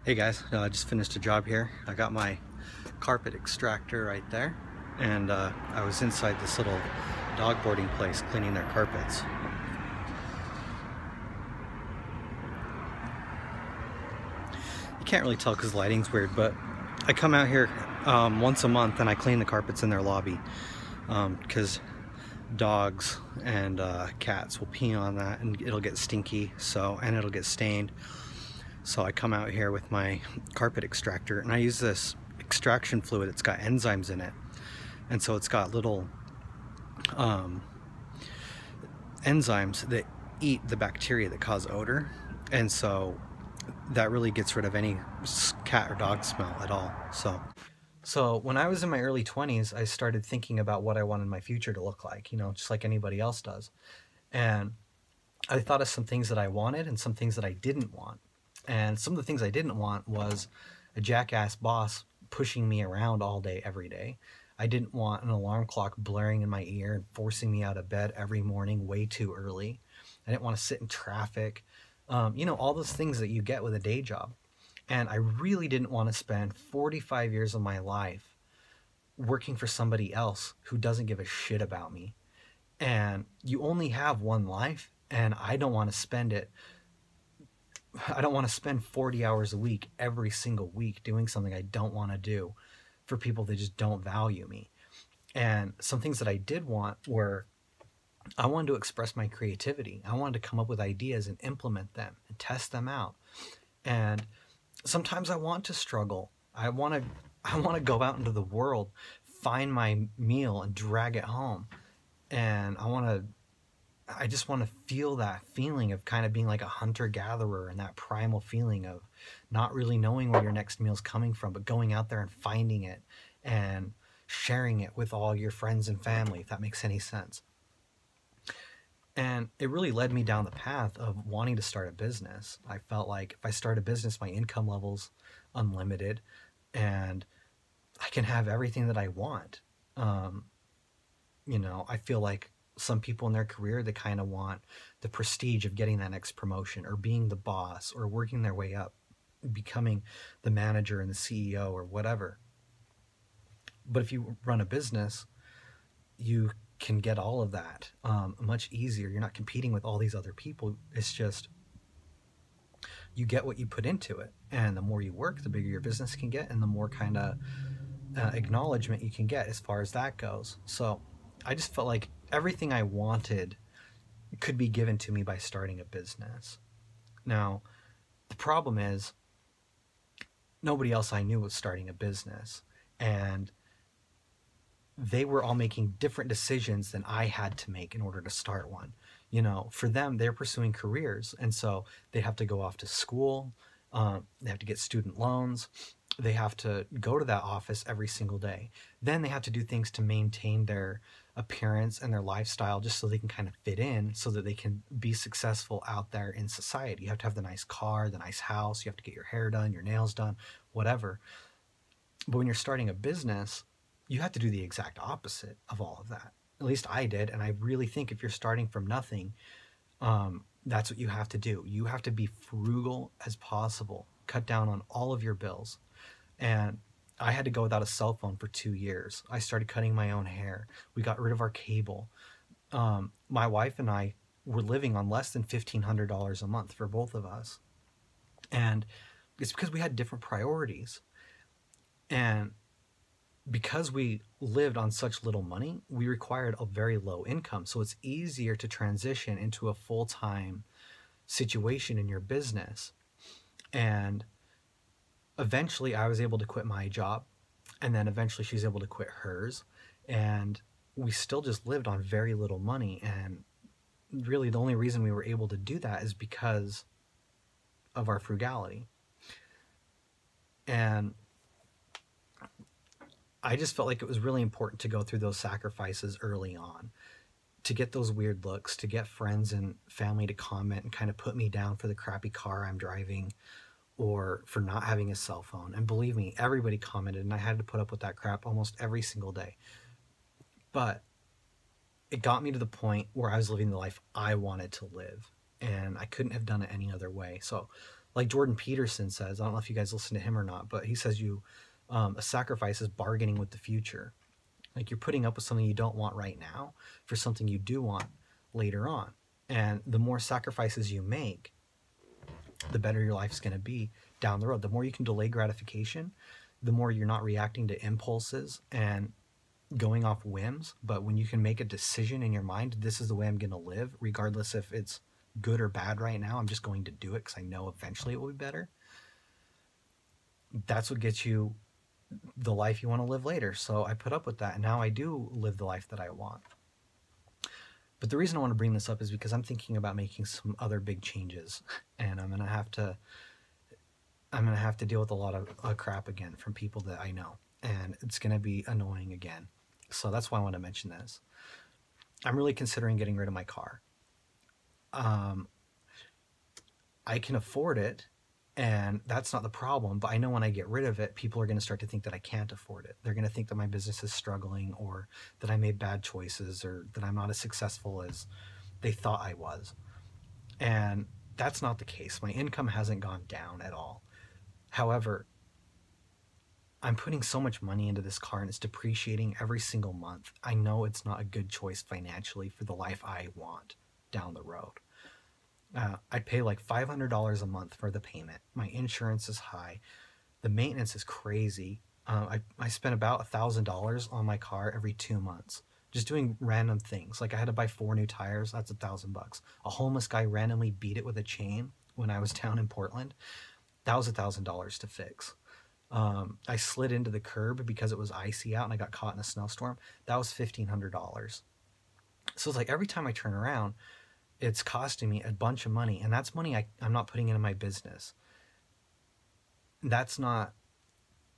Hey guys, I just finished a job here. I got my carpet extractor right there, and I was inside this little dog boarding place cleaning their carpets. You can't really tell because the lighting's weird, but I come out here once a month and I clean the carpets in their lobby because dogs and cats will pee on that and it'll get stinky, and it'll get stained. So I come out here with my carpet extractor and I use this extraction fluid. It's got enzymes in it, and so it's got little enzymes that eat the bacteria that cause odor, and so that really gets rid of any cat or dog smell at all. So when I was in my early 20s, I started thinking about what I wanted my future to look like, just like anybody else does. And I thought of some things that I wanted and some things that I didn't want. And some of the things I didn't want was a jackass boss pushing me around all day, every day. I didn't want an alarm clock blaring in my ear and forcing me out of bed every morning way too early. I didn't want to sit in traffic. All those things that you get with a day job. And I really didn't want to spend 45 years of my life working for somebody else who doesn't give a shit about me. And you only have one life, and I don't want to spend 40 hours a week every single week doing something I don't want to do for people that just don't value me. And some things that I did want were, I wanted to express my creativity. I wanted to come up with ideas and implement them and test them out. And sometimes I want to struggle. I want to go out into the world, find my meal and drag it home. And I just want to feel that feeling of kind of being like a hunter-gatherer, and that primal feeling of not really knowing where your next meal's coming from, but going out there and finding it and sharing it with all your friends and family, if that makes any sense. And it really led me down the path of wanting to start a business. I felt like if I start a business, my income level's unlimited and I can have everything that I want. I feel like some people in their career, they kind of want the prestige of getting that next promotion or being the boss or working their way up, becoming the manager and the CEO or whatever. But if you run a business, you can get all of that much easier. You're not competing with all these other people. It's just you get what you put into it, and the more you work, the bigger your business can get, and the more kind of acknowledgement you can get as far as that goes. So I just felt like everything I wanted could be given to me by starting a business. Now, the problem is nobody else I knew was starting a business, and they were all making different decisions than I had to make in order to start one. For them, they're pursuing careers, and so they have to go off to school, they have to get student loans, they have to go to that office every single day. Then they have to do things to maintain their appearance and their lifestyle just so they can kind of fit in, so that they can be successful out there in society. You have to have the nice car, the nice house, you have to get your hair done, your nails done, whatever. But when you're starting a business, you have to do the exact opposite of all of that. At least I did, and I really think if you're starting from nothing, that's what you have to do. You have to be frugal as possible, cut down on all of your bills. And I had to go without a cell phone for 2 years. I started cutting my own hair. We got rid of our cable. My wife and I were living on less than $1,500 a month for both of us. And it's because we had different priorities. And because we lived on such little money, we required a very low income. So it's easier to transition into a full-time situation in your business. And eventually I was able to quit my job, and then eventually she was able to quit hers, and we still just lived on very little money. And really the only reason we were able to do that is because of our frugality. And I just felt like it was really important to go through those sacrifices early on, to get those weird looks, to get friends and family to comment and kind of put me down for the crappy car I'm driving or for not having a cell phone. And believe me, everybody commented, and I had to put up with that crap almost every single day. But it got me to the point where I was living the life I wanted to live, and I couldn't have done it any other way. So like Jordan Peterson says, I don't know if you guys listen to him or not, but he says a sacrifice is bargaining with the future. Like you're putting up with something you don't want right now for something you do want later on. And the more sacrifices you make, the better your life's going to be down the road. The more you can delay gratification, the more you're not reacting to impulses and going off whims. But when you can make a decision in your mind, this is the way I'm going to live, regardless if it's good or bad right now, I'm just going to do it because I know eventually it will be better. That's what gets you the life you want to live later. So I put up with that, and now I do live the life that I want. But the reason I want to bring this up is because I'm thinking about making some other big changes, and I'm gonna have to deal with a lot of crap again from people that I know, and it's gonna be annoying again. So that's why I want to mention this. I'm really considering getting rid of my car. I can afford it, and that's not the problem, but I know when I get rid of it, people are going to start to think that I can't afford it. They're going to think that my business is struggling, or that I made bad choices, or that I'm not as successful as they thought I was. And that's not the case. My income hasn't gone down at all. However, I'm putting so much money into this car, and it's depreciating every single month. I know it's not a good choice financially for the life I want down the road. I pay like $500 a month for the payment. My insurance is high. The maintenance is crazy. I spend about $1,000 on my car every 2 months, just doing random things. Like I had to buy 4 new tires. That's $1,000. A homeless guy randomly beat it with a chain when I was down in Portland. That was $1,000 to fix. I slid into the curb because it was icy out and I got caught in a snowstorm. That was $1,500. So it's like every time I turn around, it's costing me a bunch of money, and that's money I'm not putting into my business. That's not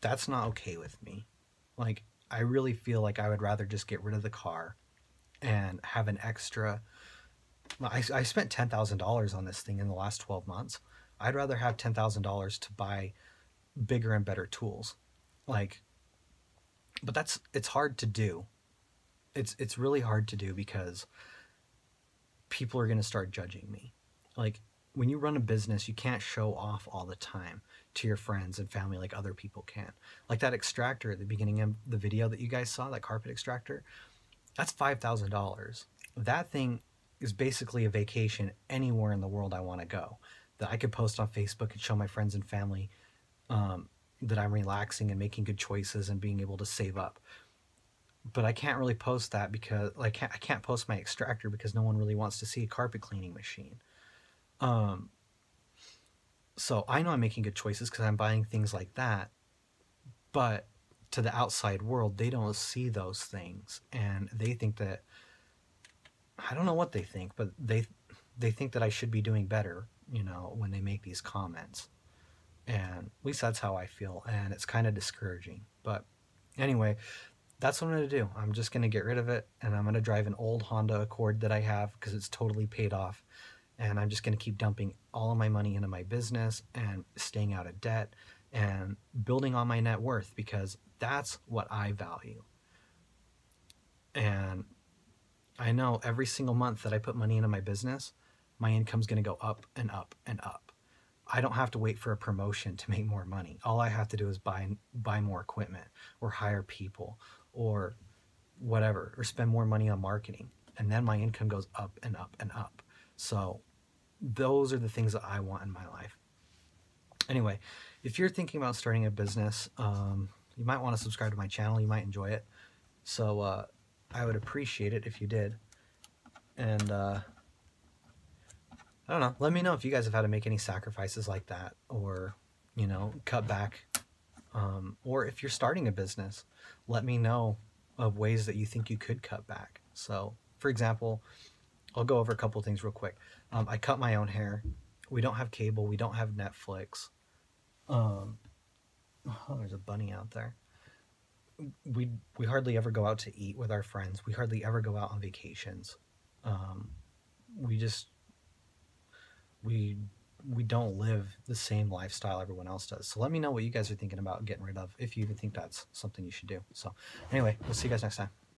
okay with me. Like, I really feel like I would rather just get rid of the car and have an extra. I spent $10,000 on this thing in the last 12 months. I'd rather have $10,000 to buy bigger and better tools. Like, but it's hard to do. It's really hard to do because people are going to start judging me. Like, when you run a business, you can't show off all the time to your friends and family like other people can. Like that extractor at the beginning of the video that you guys saw, that carpet extractor, that's $5,000. That thing is basically a vacation anywhere in the world I want to go, that I could post on Facebook and show my friends and family that I'm relaxing and making good choices and being able to save up. But I can't really post that because I can't post my extractor because no one really wants to see a carpet cleaning machine. So I know I'm making good choices because I'm buying things like that. But to the outside world, they don't see those things, and they think that, I don't know what they think, but they think that I should be doing better, when they make these comments. And at least that's how I feel, and it's kind of discouraging. But anyway, that's what I'm going to do. I'm just going to get rid of it, and I'm going to drive an old Honda Accord that I have because it's totally paid off. And I'm just going to keep dumping all of my money into my business and staying out of debt and building on my net worth, because that's what I value. And I know every single month that I put money into my business, my income's going to go up and up and up. I don't have to wait for a promotion to make more money. All I have to do is buy more equipment, or hire people, or whatever, or spend more money on marketing. And then my income goes up and up and up. So those are the things that I want in my life. Anyway, if you're thinking about starting a business, you might want to subscribe to my channel. You might enjoy it. So I would appreciate it if you did. And I don't know. Let me know if you guys have had to make any sacrifices like that, or, cut back. Or if you're starting a business, let me know of ways that you think you could cut back. So, for example, I'll go over a couple of things real quick. I cut my own hair. We don't have cable. We don't have Netflix. Oh, there's a bunny out there. We hardly ever go out to eat with our friends. We hardly ever go out on vacations. We don't live the same lifestyle everyone else does. So let me know what you guys are thinking about getting rid of, if you even think that's something you should do. So anyway, we'll see you guys next time.